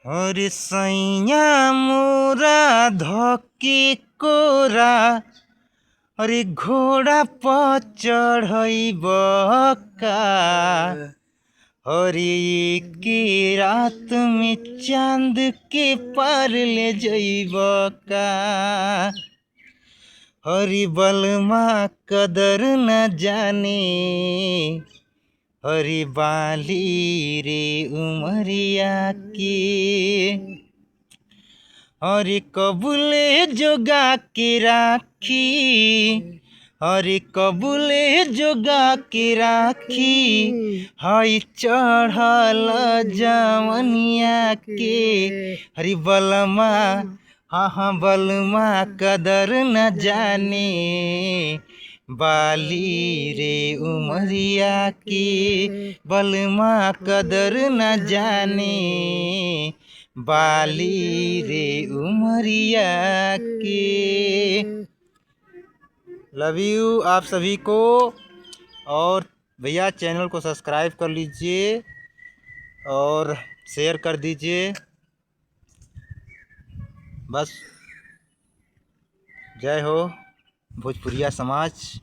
हरे सैया मोरा धके कोरा, अरे घोड़ा पर चढ़ब का। हरे के रात में चांद के पार ले जइब का। हरि बलमा कदर न जाने, हरि बाली रे उमरिया के। हरि कबूले जोगा के राखी, हरि कबूले जोगा के राखी। हई चढ़ल जवनिया के, हरि बलमा हाँ बलमा कदर न जाने, बाली रे उमरिया की। बलमा कदर न जाने, बाली रे उमरिया की। लव यू आप सभी को। और भैया चैनल को सब्सक्राइब कर लीजिए और शेयर कर दीजिए। बस जय हो भोजपुरिया समाज।